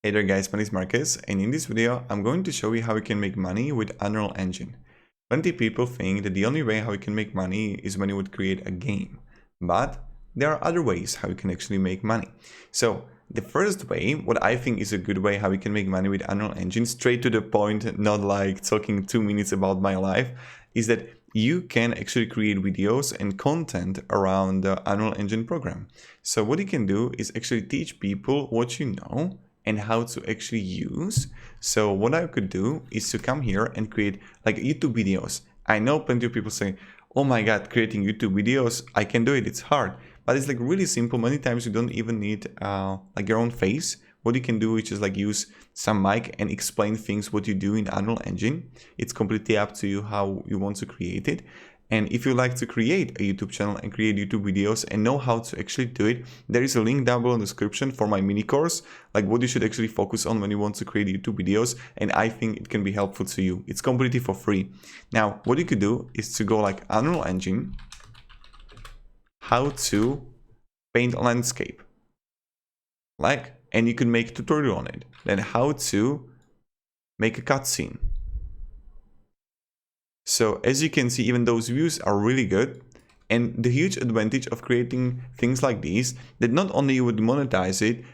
Hey there guys, my name is Marcus, and in this video I'm going to show you how you can make money with Unreal Engine. Plenty of people think that the only way how you can make money is when you would create a game, but there are other ways how you can actually make money. So the first way, what I think is a good way how you can make money with Unreal Engine, straight to the point, not like talking 2 minutes about my life, is that you can actually create videos and content around the Unreal Engine program. So what you can do is actually teach people what you know and how to actually use. So what I could do is to come here and create like YouTube videos. I know plenty of people say, oh my god, creating YouTube videos, I can do it, it's hard. But it's like really simple. Many times you don't even need like your own face. What you can do is just like use some mic and explain things what you do in Unreal Engine. It's completely up to you how you want to create it. And if you like to create a YouTube channel and create YouTube videos and know how to actually do it, there is a link down below in the description for my mini course, like what you should actually focus on when you want to create YouTube videos. And I think it can be helpful to you. It's completely for free. Now, what you could do is to go like Unreal Engine, how to paint a landscape, and you can make a tutorial on it. Then how to make a cutscene. So as you can see, even those views are really good. And the huge advantage of creating things like these, that not only you would monetize it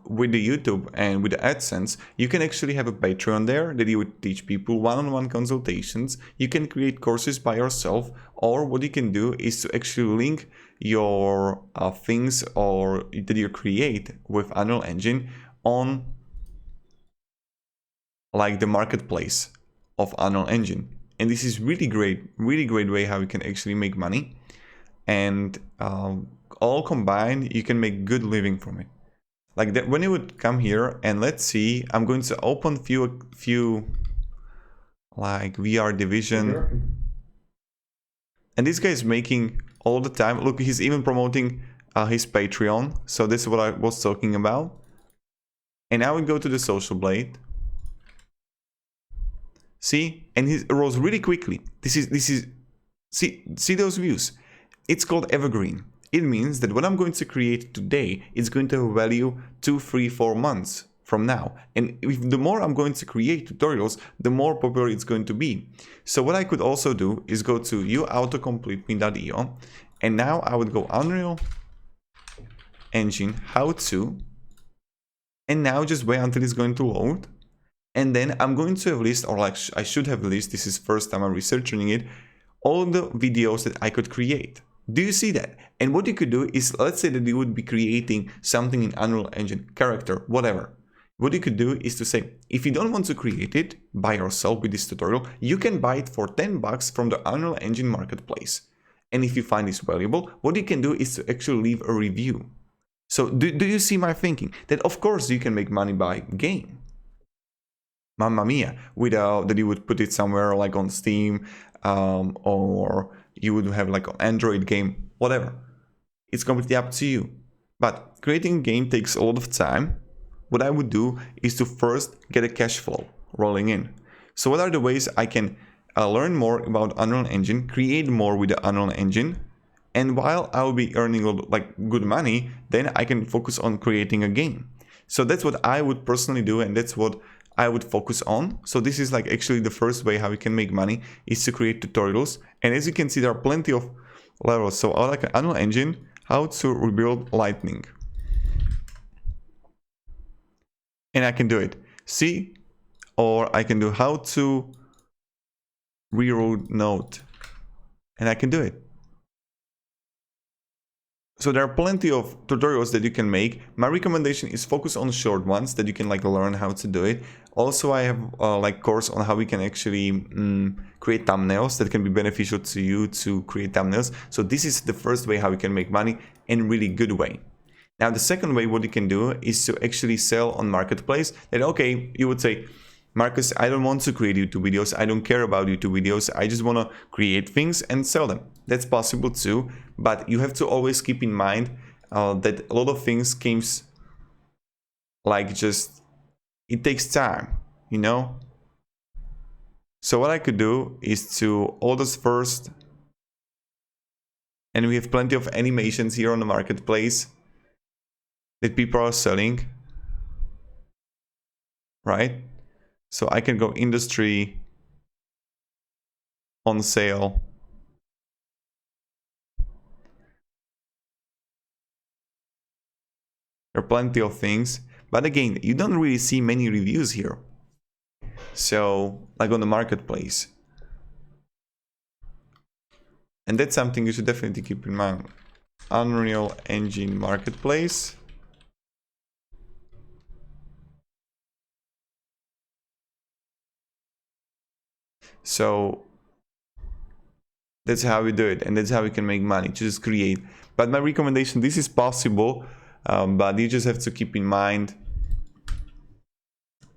with the YouTube and with the AdSense, you can actually have a Patreon there that you would teach people one-on-one consultations. You can create courses by yourself, or what you can do is to actually link your things or that you create with Unreal Engine on like the marketplace of Unreal Engine. And this is really great way how you can actually make money. And all combined, you can make good living from it. Like that, when you would come here and let's see, I'm going to open few like VR Division. And this guy is making all the time. Look, he's even promoting his Patreon. So this is what I was talking about. And now we go to the Social Blade. See, and he rose really quickly. This is see those views. It's called evergreen. It means that what I'm going to create today is going to have a value 2, 3, 4 months from now. And if the more I'm going to create tutorials, the more popular it's going to be. So what I could also do is go to uAutocomplete.io, and now I would go Unreal Engine how to, and now just wait until it's going to load. And then I'm going to have a list, or like I should have a list, this is first time I'm researching it, all the videos that I could create. Do you see that? And what you could do is, let's say that you would be creating something in Unreal Engine, character, whatever. What you could do is to say, if you don't want to create it by yourself with this tutorial, you can buy it for $10 from the Unreal Engine marketplace. And if you find this valuable, what you can do is to actually leave a review. So do you see my thinking? That of course you can make money by game. Mamma mia, without that you would put it somewhere like on Steam, or you would have like an Android game, whatever. It's completely up to you. But creating a game takes a lot of time. What I would do is to first get a cash flow rolling in. So what are the ways I can learn more about Unreal Engine, create more with the Unreal Engine, and while I will be earning like good money, then I can focus on creating a game. So that's what I would personally do, and that's what I would focus on. So this is like actually the first way how we can make money is to create tutorials. And as you can see, there are plenty of levels. So I like an Unreal Engine, how to rebuild Lightning. And I can do it. See? Or I can do how to reroute node. And I can do it. So there are plenty of tutorials that you can make. My recommendation is focus on short ones that you can like learn how to do it. Also, I have like course on how we can actually create thumbnails that can be beneficial to you to create thumbnails. So this is the first way how you can make money in really good way. Now the second way what you can do is to actually sell on marketplace. That okay, you would say, Marcus, I don't want to create YouTube videos. I don't care about YouTube videos. I just want to create things and sell them. That's possible too, but you have to always keep in mind that a lot of things comes like just, it takes time, you know? So what I could do is to order first, and we have plenty of animations here on the marketplace that people are selling. right? So I can go industry, on sale. There are plenty of things, but again, you don't really see many reviews here. So, like on the marketplace. And that's something you should definitely keep in mind. Unreal Engine Marketplace. So that's how we do it, and that's how we can make money. Just create. But my recommendation, this is possible, but you just have to keep in mind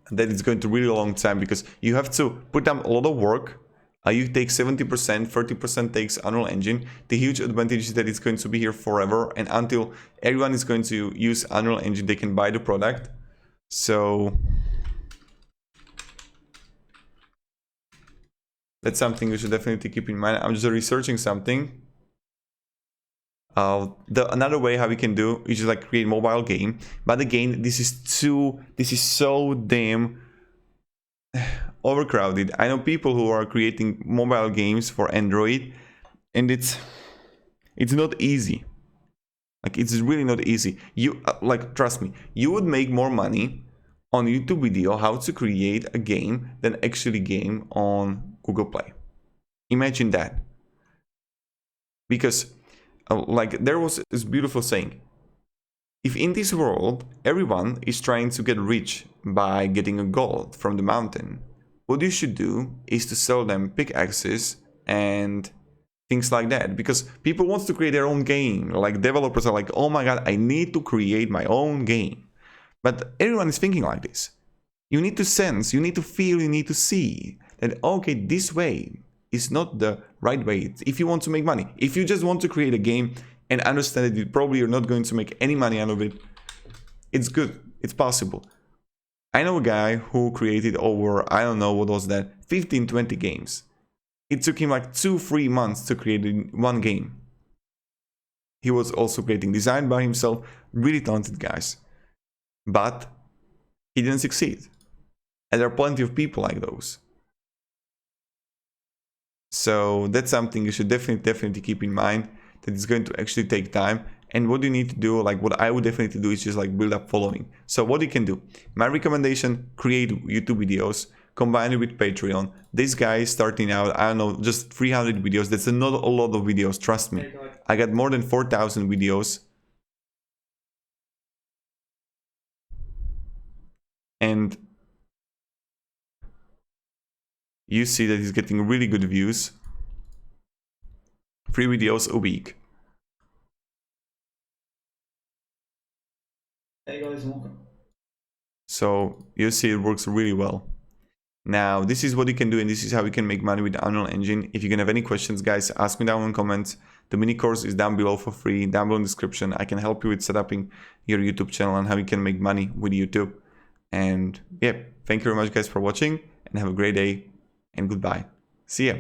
that it's going to really long time, because you have to put down a lot of work. You take 70%, 30% takes Unreal Engine. The huge advantage is that it's going to be here forever, and until everyone is going to use Unreal Engine, they can buy the product. So that's something you should definitely keep in mind. I'm just researching something. Another way how we can do is just like create mobile game, but again, this is so damn overcrowded. I know people who are creating mobile games for Android, and it's not easy. Like, it's really not easy. You like, trust me, you would make more money on YouTube video how to create a game than actually game on Google Play. Imagine that. Because like, there was this beautiful saying: if in this world everyone is trying to get rich by getting a gold from the mountain, what you should do is to sell them pickaxes and things like that, because people want to create their own game. Like, developers are like, oh my god, I need to create my own game. But everyone is thinking like this. You need to sense, you need to feel, you need to see that, okay, this way is not the right way if you want to make money. If you just want to create a game and understand that you probably are not going to make any money out of it, it's good, it's possible. I know a guy who created over, I don't know what was that, 15, 20 games. It took him like 2-3 months to create one game. He was also creating design by himself, really talented guys. But he didn't succeed. And there are plenty of people like those. So that's something you should definitely keep in mind, that it's going to actually take time. And what you need to do, like what I would definitely do, is just like build up following. So what you can do, my recommendation, create YouTube videos, combine it with Patreon. This guy is starting out, I don't know, just 300 videos. That's not a lot of videos, trust me. I got more than 4,000 videos. And you see that he's getting really good views. 3 videos a week. Hey guys, welcome. So you see it works really well. Now, this is what you can do, and this is how you can make money with the Unreal Engine. If you can have any questions, guys, ask me down in the comments. The mini course is down below for free, down below in the description. I can help you with setting your YouTube channel and how you can make money with YouTube. And yeah, thank you very much, guys, for watching, and have a great day, and goodbye. See ya.